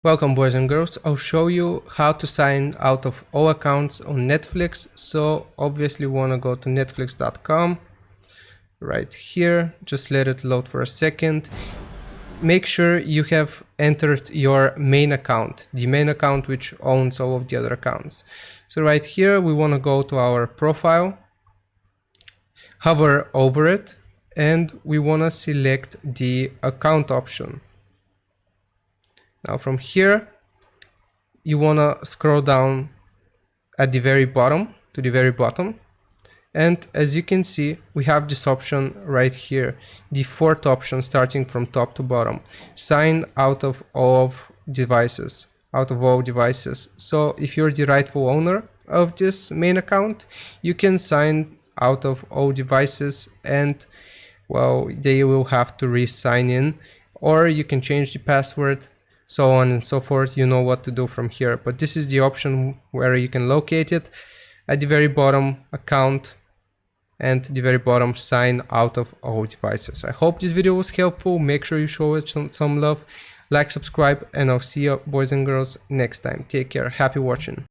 Welcome boys and girls, I'll show you how to sign out of all accounts on Netflix. So obviously you want to go to netflix.com right here, just let it load for a second. Make sure you have entered your main account, the main account which owns all of the other accounts. So right here we want to go to our profile, hover over it, and we want to select the account option. Now from here, you want to scroll down at the very bottom to the very bottom. And as you can see, we have this option right here, the fourth option starting from top to bottom, sign out of all devices, So if you're the rightful owner of this main account, you can sign out of all devices and well, they will have to re-sign in, or you can change the password, so on and so forth. You know what to do from here, but this is the option where you can locate it at the very bottom, account, and the very bottom, sign out of all devices. I hope this video was helpful. Make sure you show it some love, like, subscribe, and I'll see you boys and girls next time. Take care. Happy watching.